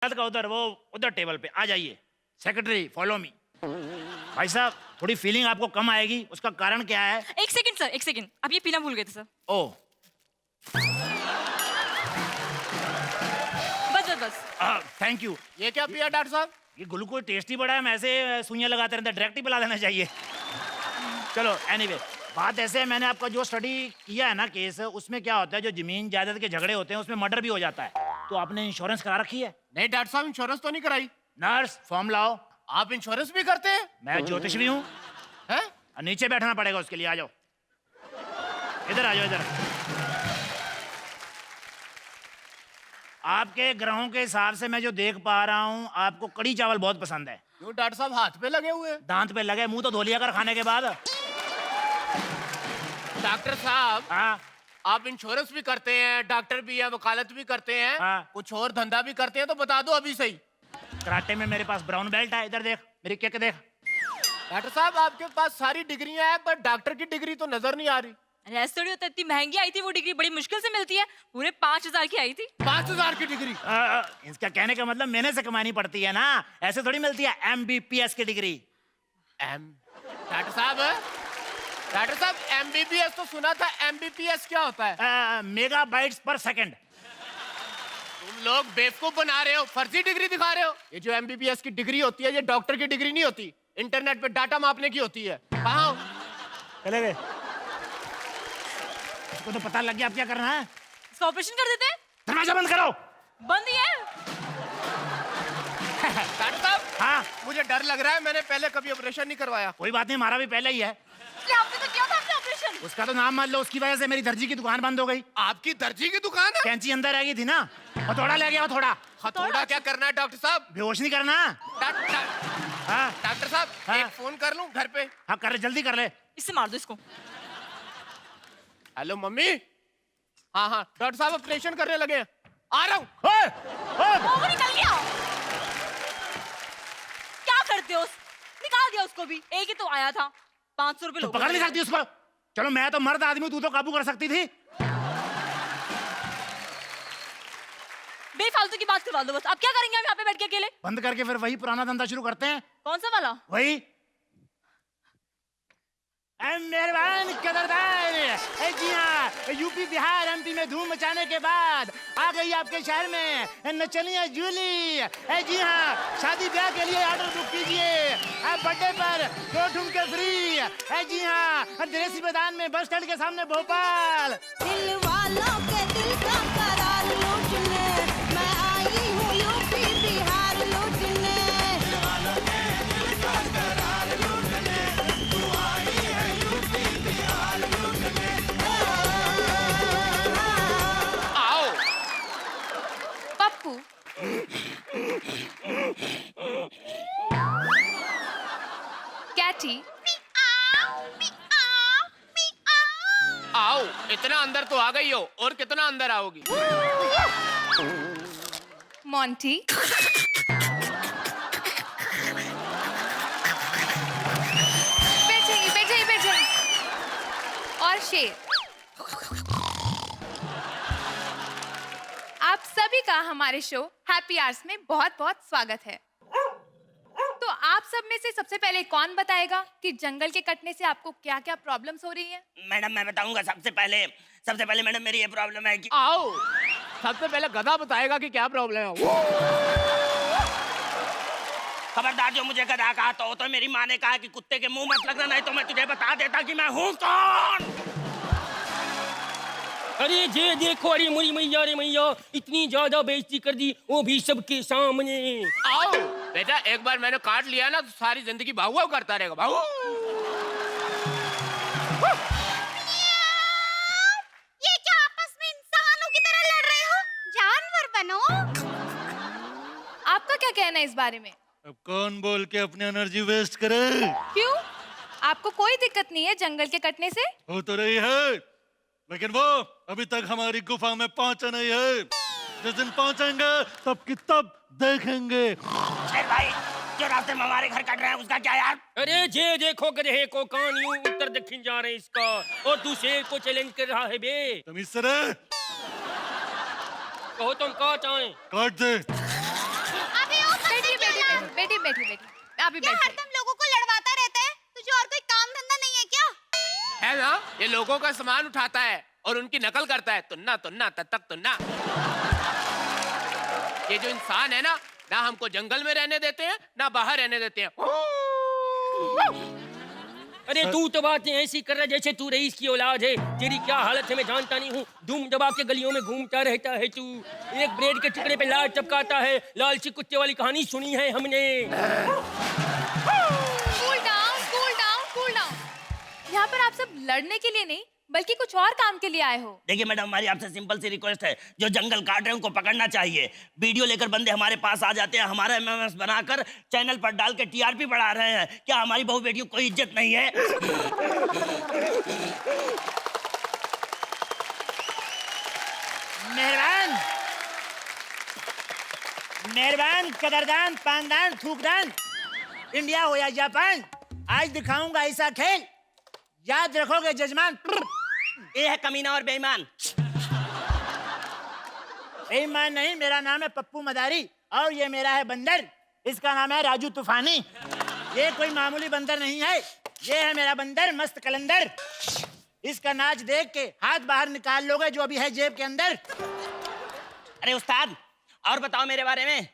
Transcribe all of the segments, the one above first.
का उधर, वो उधर टेबल पे आ जाइए। Secretary follow me. भाई साहब थोड़ी फीलिंग आपको कम आएगी, उसका कारण क्या है? एक सेकंड सर, एक सेकंड, आप ये पीना भूल गए थे सर। ओ बस बस बस। Thank you. ये क्या पिया डॉक्टर साहब? ये ग्लूकोज टेस्टी बड़ा है, मैं ऐसे सुइयां लगाते रहता, डायरेक्ट ही पिला देना चाहिए। चलो एनीवे, बात ऐसे है, मैंने आपका जो स्टडी किया है ना केस, उसमें क्या होता है, जो जमीन जायदाद के झगड़े होते हैं उसमें मर्डर भी हो जाता है। तो आपने इंश्योरेंस करा रखी है? नहीं डॉक्टर साहब, इंश्योरेंस तो नहीं कराई। नर्स फॉर्म लाओ। आप इंश्योरेंस भी करते हैं? मैं ज्योतिष भी हूँ। हैं? नीचे बैठना पड़ेगा उसके लिए, आ जाओ इधर, आ जाओ इधर। आपके ग्रहों के हिसाब से मैं जो देख पा रहा हूँ, आपको कड़ी चावल बहुत पसंद है। क्यों डॉक्टर साहब, हाथ पे लगे हुए? दांत पे लगे, मुंह तो धो लिया कर खाने के बाद। डॉक्टर साहब, हाँ आप इंश्योरेंस भी करते हैं, डॉक्टर भी है, वकालत भी करते हैं, हाँ। कुछ और धंधा भी करते हैं तो बता दो अभी सही। कराटे में मेरे पास ब्राउन बेल्ट है, इधर देख मेरी किक देख। डॉक्टर साहब, आपके पास सारी डिग्रियां हैं पर डॉक्टर की डिग्री तो नजर नहीं आ रही। अरे ऐसे थोड़ी होता है, इतनी महंगी आई थी वो डिग्री, बड़ी मुश्किल से मिलती है, पूरे 5000 की आई थी। 5000 की डिग्री? इसका कहने का मतलब मेहनत से कमानी पड़ती है ना, ऐसे थोड़ी मिलती है MBPS की डिग्री। डॉक्टर साहब MBBS तो सुना था, MBPS क्या होता है? मेगाबाइट्स पर सेकंड। तुम लोग बेवकूफ बना रहे हो, फर्जी डिग्री दिखा रहे हो। ये जो MBBS की डिग्री होती है, ये डॉक्टर की डिग्री नहीं होती, इंटरनेट पे डाटा मापने की होती है। कहाँ हो? चले गए, इसको तो पता लग गया, अब क्या करना है? इसका ऑपरेशन कर देते हैं। दरवाजा बंद करो। बंद ही है। डॉक्टर साहब, हाँ मुझे डर लग रहा है, मैंने पहले कभी ऑपरेशन नहीं करवाया। कोई बात नहीं, हमारा भी पहले ही है। इसलिए आपने तो किया था आपने ऑपरेशन। उसका तो नाम मान लो, उसकी वजह से मेरी दर्जी की दुकान बंद हो गई। आपकी दर्जी की दुकान है? कैंची अंदर रह गई थी ना, हथौड़ा ले गया हथौड़ा। हथौड़ा क्या करना है डॉक्टर साहब? बेहोश नहीं करना। हाँ डॉक्टर साहब, हाँ। एक फोन कर लूं घर पे? हाँ कर ले, जल्दी कर ले। इससे मार दो इसको। Hello mummy. हाँ हाँ डॉक्टर साहब ऑपरेशन करने लगे हैं, आ रहा हूँ। वो निकल गया। क्या करते हो? निकाल दिया उसको भी, एक ही तो आया था। 500 रुपए तो लो। पकड़ नहीं सकती उसको? चलो मैं तो मर्द आदमी, तू तो काबू कर सकती थी। बेफालतू की बात करवा दो बस। अब क्या करेंगे हम यहाँ पे बैठ के अकेले? बंद करके फिर वही पुराना धंधा शुरू करते हैं। कौन सा वाला? वही मेहरबान कदरदान। जी हाँ, यूपी बिहार MP में धूम मचाने के बाद आ गई आपके शहर में नचनिया जूली। जी हाँ, शादी ब्याह के लिए ऑर्डर बुक कीजिए, बर्थडे पर 2 ठुमके फ्री। जी हाँ, देसी मैदान में बस स्टैंड के सामने भोपाल। दिल वालों के दिल का करार लूटने मैं आई हूँ यूपी बिहार लूटने। आओ। पप्पू। कैटी। आओ, इतना अंदर तो आ गई हो, और कितना अंदर आओगी? मॉन्टी। बैठेंगी बैठेंगी बैठेंगी। और शेर। आप सभी का हमारे शो हैप्पी आवर्स में बहुत बहुत स्वागत है। तो आप सब में से सबसे पहले कौन बताएगा कि जंगल के कटने से आपको क्या क्या प्रॉब्लम्स हो रही हैं? मैडम मैं बताऊंगा। सबसे पहले मैडम मेरी ये प्रॉब्लम है कि आओ, सबसे पहले गधा बताएगा कि क्या प्रॉब्लम है। खबरदार जो मुझे गधा कहा तो मेरी माँ ने कहा कि कुत्ते के मुंह मत लगना, नहीं तो मैं तुझे बता देता कि मैं हूँ कौन। अरे जे देखो, अरे मुरी मैया, रे मैया, इतनी ज्यादा बेइज्जती कर दी, वो भी सबके सामने। आओ बेटा, एक बार मैंने काट लिया ना तो सारी जिंदगी भाऊ करता रहेगा। भाऊ। ये क्या आपस में इंसानों की तरह लड़ रहे हो? जानवर बनो। आपका क्या कहना है इस बारे में? अब कौन बोल के अपनी एनर्जी वेस्ट करे? क्यों? आपको कोई दिक्कत नहीं है जंगल के कटने से? हो तो रही है, लेकिन वो अभी तक हमारी गुफा में पहुंचा नहीं है। जिस दिन पहुंचेंगे तब की तब देखेंगे। शेर भाई, जो रास्ते में हमारे घर कट रहे हैं उसका क्या यार? अरे जे देखो, गधे को कान यूं उत्तर दक्षिण जा रहे हैं इसका, और तू शेर को चैलेंज कर रहा है बे। तमीज से रहे। कहो तुम क्या चाहें? काट दे। बैठिए बैठिए, आप भी क्या बैठिए। हरदम लोगों को लड़वाता रहता है? तुझे और कोई काम धंधा नहीं है क्या? है ना, ये लोगों का सामान उठाता है और उनकी नकल करता है, तुन्ना तुन्ना तक तुन्ना। ये जो इंसान है ना हमको जंगल में रहने देते हैं ना बाहर रहने देते हैं। अरे तू तो बातें ऐसी कर रहा जैसे तू रईस की औलाद है। तेरी क्या हालत है मैं जानता नहीं हूँ। धूम दबा के गलियों में घूमता रहता है तू। एक ब्रेड के टुकड़े पे लाल टपकाता है। लालची कुत्ते वाली कहानी सुनी है हमने। Cool down, cool down, cool down. यहाँ पर आप सब लड़ने के लिए नहीं बल्कि कुछ और काम के लिए आए हो। देखिए मैडम, हमारी आपसे सिंपल सी रिक्वेस्ट है, जो जंगल काट रहे हैं उनको पकड़ना चाहिए। वीडियो लेकर बंदे हमारे पास आ जाते हैं, हमारा एमएमएस बनाकर चैनल पर डाल के टीआरपी बढ़ा रहे हैं। क्या हमारी बहू बेटियों को कोई इज्जत नहीं है? मेहरबान, मेहरबान, कदरदान, पानदान, थूकदान, इंडिया हो या जापान, आज दिखाऊंगा ऐसा खेल, याद रखोगे जजमान। ये है कमीना और बेईमान। बेईमान नहीं, मेरा नाम है पप्पू मदारी और ये मेरा है बंदर, इसका नाम है राजू तूफानी। ये कोई मामूली बंदर नहीं है, ये है मेरा बंदर मस्त कलंदर। इसका नाच देख के हाथ बाहर निकाल लोगे जो अभी है जेब के अंदर। अरे उस्ताद, और बताओ मेरे बारे में।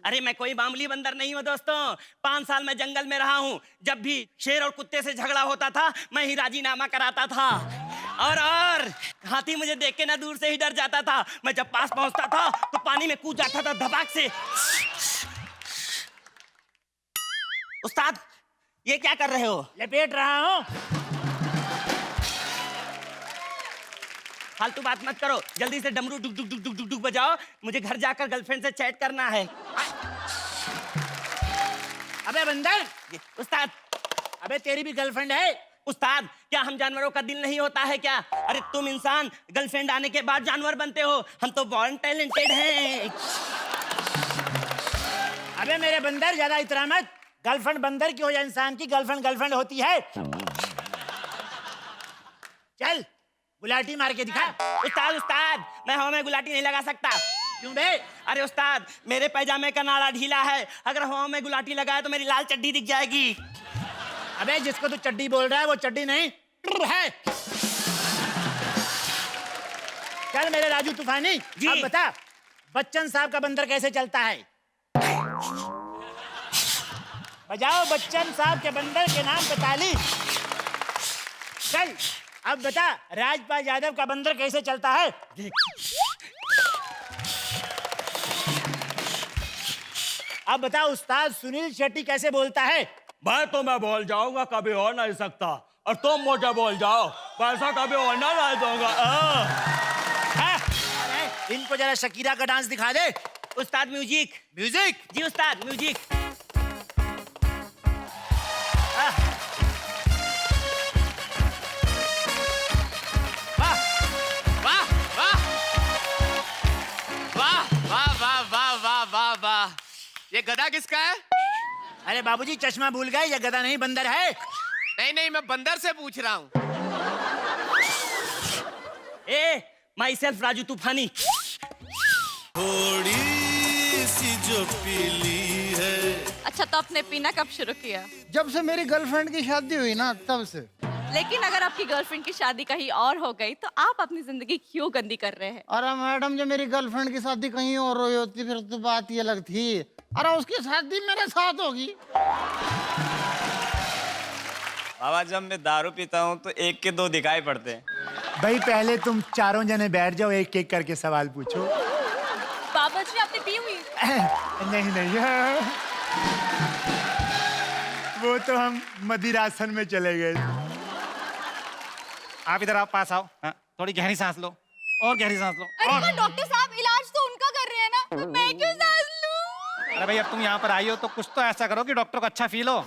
अरे मैं कोई मामूली बंदर नहीं हूँ दोस्तों। 5 साल मैं जंगल में रहा हूँ। जब भी शेर और कुत्ते से झगड़ा होता था मैं ही राजीनामा कराता था। और हाथी मुझे देख के ना दूर से ही डर जाता था। मैं जब पास पहुंचता था तो पानी में कूद जाता था धपाक से। उस्ताद, ये क्या कर रहे हो? लपेट रहा हूँ। फालतू बात मत करो, जल्दी से डमरू डुक डुक डुक डुक डुक डुक बजाओ। मुझे घर जाकर गर्लफ्रेंड से चैट करना है। अबे बंदर, उस्ताद, अबे तेरी भी गर्लफ्रेंड है? उस्ताद, क्या हम जानवरों का दिल नहीं होता है क्या? अरे तुम इंसान गर्लफ्रेंड आने के बाद जानवर बनते हो, हम तो बॉर्न टैलेंटेड हैं। अबे मेरे बंदर, ज्यादा इतरा मत। गर्लफ्रेंड बंदर की हो या इंसान की, गर्लफ्रेंड गर्लफ्रेंड होती है। चल गुलाटी मार के दिखा। उस्ताद उस्ताद, मैं हवा में गुलाटी नहीं लगा सकता। क्यों बे? अरे उस्ताद, मेरे पैजामे का नाड़ा ढीला है, अगर हवा में गुलाटी लगाए तो मेरी लाल चड्डी दिख जाएगी। अबे जिसको तू चड्डी बोल रहा है वो चड्डी नहीं है। चल मेरे राजू तूफानी, जी। अब बता बच्चन साहब का बंदर कैसे चलता है? बजाओ बच्चन साहब के बंदर के नाम पे ताली। चल अब बता राजपाल यादव का बंदर कैसे चलता है? अब बता उस्ताद सुनील शेट्टी कैसे बोलता है? मैं बोल जाऊंगा, कभी हो नहीं सकता, और तुम मुझे बोल जाओ, पैसा कभी होना नहीं दूंगा। अरे इनको जरा शकीरा का डांस दिखा दे। उस्ताद म्यूजिक। म्यूजिक। जी उस्ताद म्यूजिक। वाह वाह वाह वाह वाह वाह वाह वाह वाह वाह। ये गधा किसका है? अरे बाबूजी चश्मा भूल गए, ये गधा नहीं बंदर है। नहीं नहीं, मैं बंदर से पूछ रहा हूँ। माई सेल्फ राजू तूफानी। थोड़ी सी जो पीली है। अच्छा, तो आपने पीना कब शुरू किया? जब से मेरी गर्लफ्रेंड की शादी हुई ना तब से। लेकिन अगर आपकी गर्लफ्रेंड की शादी कहीं और हो गई तो आप अपनी जिंदगी क्यों गंदी कर रहे हैं? अरे मैडम, जब मेरी गर्लफ्रेंड की शादी कहीं और हुई होती फिर तो बात ये अलग थी। अरे उसकी शादी मेरे साथ होगी। बाबा, जब मैं दारू पीता हूँ तो 1 के 2 दिखाई पड़ते हैं। भाई पहले तुम चारों जने बैठ जाओ, एक एक करके सवाल पूछो। बाबा जी आपने पी हुई? नहीं नहीं, वो तो हम मदिरासन में चले गए। आप इधर आप पास आओ। हाँ, थोड़ी गहरी सांस लो, और गहरी सांस लो। अरे पर डॉक्टर साहब, इलाज तो उनका कर रहे हैं ना, तो मैं क्यों सांस लूं? अरे भाई, अब तुम यहाँ पर आई हो तो कुछ तो ऐसा करो कि डॉक्टर को अच्छा फील हो।